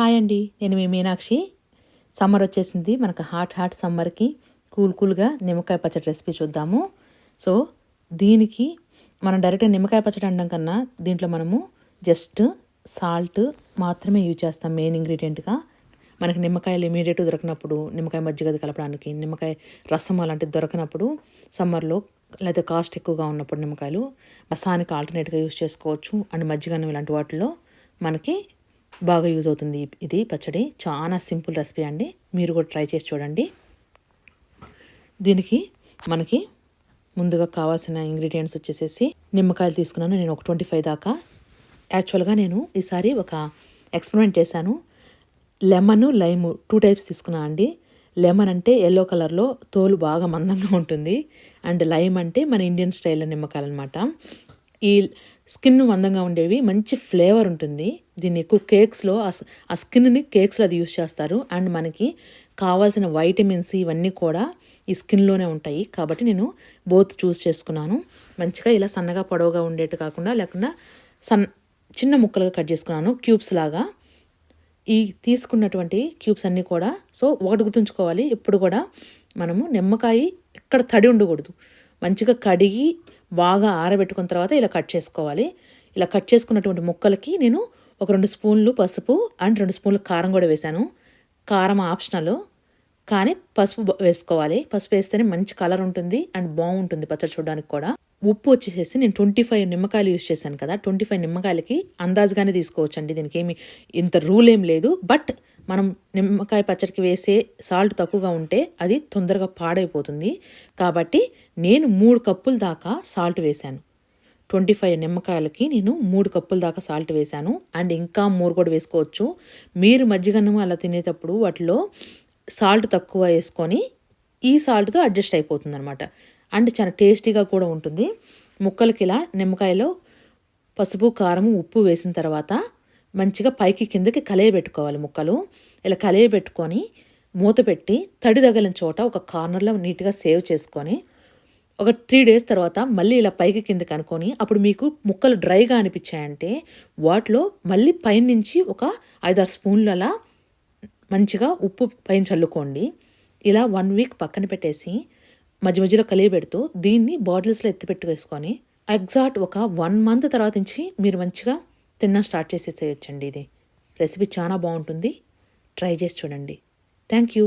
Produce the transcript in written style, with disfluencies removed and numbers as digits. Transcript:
Hi అండి, నేను మీ Meenakshi. Summer వచ్చేసింది. మనకు హాట్ సమ్మర్కి కూల్గా నిమ్మకాయ పచ్చడి రెసిపీ చూద్దాము. సో దీనికి మనం డైరెక్ట్గా నిమ్మకాయ పచ్చడి అనడం కన్నా దీంట్లో మనము జస్ట్ సాల్ట్ మాత్రమే యూజ్ చేస్తాం మెయిన్ ఇంగ్రీడియంట్గా. మనకి నిమ్మకాయలు ఇమీడియట్గా దొరికినప్పుడు, నిమ్మకాయ మజ్జిగ కలపడానికి, నిమ్మకాయ రసం అలాంటిది దొరకనప్పుడు, సమ్మర్లో లేదా కాస్ట్ ఎక్కువగా ఉన్నప్పుడు నిమ్మకాయలు రసానికి ఆల్టర్నేట్గా యూజ్ చేసుకోవచ్చు. అండ్ మజ్జిగన్నం ఇలాంటి వాటిలో మనకి బాగా యూజ్ అవుతుంది. ఇది పచ్చడి చాలా సింపుల్ రెసిపీ అండి, మీరు కూడా ట్రై చేసి చూడండి. దీనికి మనకి ముందుగా కావాల్సిన ఇంగ్రీడియంట్స్ వచ్చేసేసి నిమ్మకాయలు తీసుకున్నాను నేను ఒక 25 దాకా. యాక్చువల్గా నేను ఈసారి ఒక ఎక్స్పెరిమెంట్ చేశాను. లెమన్, లైమ్ 2 టైప్స్ తీసుకున్నాను అండి. లెమన్ అంటే ఎల్లో కలర్లో తోలు బాగా మందంగా ఉంటుంది. అండ్ లైమ్ అంటే మన ఇండియన్ స్టైల్లో నిమ్మకాయలు అనమాట. ఈ స్కిన్ మందంగా ఉండేవి మంచి ఫ్లేవర్ ఉంటుంది. దీన్ని ఎక్కువ కేక్స్లో ఆ స్కిన్ని కేక్స్లో అది యూస్ చేస్తారు. అండ్ మనకి కావాల్సిన వైటమిన్స్ ఇవన్నీ కూడా ఈ స్కిన్లోనే ఉంటాయి. కాబట్టి నేను బోత్ చూస్ చేసుకున్నాను. మంచిగా ఇలా సన్నగా పొడవుగా ఉండేట్టు కాకుండా లేకుండా చిన్న ముక్కలుగా కట్ చేసుకున్నాను, క్యూబ్స్ లాగా. ఈ తీసుకున్నటువంటి క్యూబ్స్ అన్నీ కూడా, సో ఒకటి గుర్తుంచుకోవాలి, ఎప్పుడు కూడా మనము నిమ్మకాయ ఎక్కడ తడి ఉండకూడదు. మంచిగా కడిగి బాగా ఆరబెట్టుకున్న తర్వాత ఇలా కట్ చేసుకోవాలి. ఇలా కట్ చేసుకున్నటువంటి ముక్కలకి నేను ఒక 2 స్పూన్లు పసుపు అండ్ 2 స్పూన్లు కారం కూడా వేశాను. కారం ఆప్షనల్, కానీ పసుపు వేసుకోవాలి. పసుపు వేస్తేనే మంచి కలర్ ఉంటుంది అండ్ బాగుంటుంది పచ్చడి చూడడానికి కూడా. ఉప్పు వచ్చేసేసి నేను 25 నిమ్మకాయలు యూజ్ చేశాను కదా, 25 నిమ్మకాయలకి అందాజుగానే తీసుకోవచ్చు అండి. దీనికి ఏమి ఇంత రూల్ ఏం లేదు. బట్ మనం నిమ్మకాయ పచ్చడికి వేసే సాల్ట్ తక్కువగా ఉంటే అది తొందరగా పాడైపోతుంది. కాబట్టి నేను 3 కప్పుల దాకా సాల్ట్ వేశాను. 25 నిమ్మకాయలకి నేను 3 కప్పుల దాకా సాల్ట్ వేశాను. అండ్ ఇంకా 3 కూడా వేసుకోవచ్చు. మీరు మజ్జిగన్నం అలా తినేటప్పుడు వాటిలో సాల్ట్ తక్కువ వేసుకొని ఈ సాల్ట్తో అడ్జస్ట్ అయిపోతుంది అనమాట. అండ్ చాలా టేస్టీగా కూడా ఉంటుంది. ముక్కలకి ఇలా నిమ్మకాయలో పసుపు, కారం, ఉప్పు వేసిన తర్వాత మంచిగా పైకి కిందకి కలయబెట్టుకోవాలి ముక్కలు. ఇలా కలయబెట్టుకొని మూత పెట్టి తడి తగిలిన చోట ఒక కార్నర్లో నీట్గా సేవ్ చేసుకొని ఒక 3 డేస్ తర్వాత మళ్ళీ ఇలా పైకి కిందకి అనుకొని, అప్పుడు మీకు ముక్కలు డ్రైగా అనిపించాయంటే వాటిలో మళ్ళీ పైనుంచి ఒక 5-6 స్పూన్లు అలా మంచిగా ఉప్పు పైన చల్లుకోండి. ఇలా 1 వీక్ పక్కన పెట్టేసి మధ్య మధ్యలో కలియబెడుతూ దీన్ని బాటిల్స్లో ఎత్తిపెట్టి వేసుకొని ఎగ్జాక్ట్ ఒక 1 మంత్ తర్వాత నుంచి మీరు మంచిగా తినడం స్టార్ట్ చేసేసేయచ్చండి. ఇది రెసిపీ చాలా బాగుంటుంది, ట్రై చేసి చూడండి. Thank you.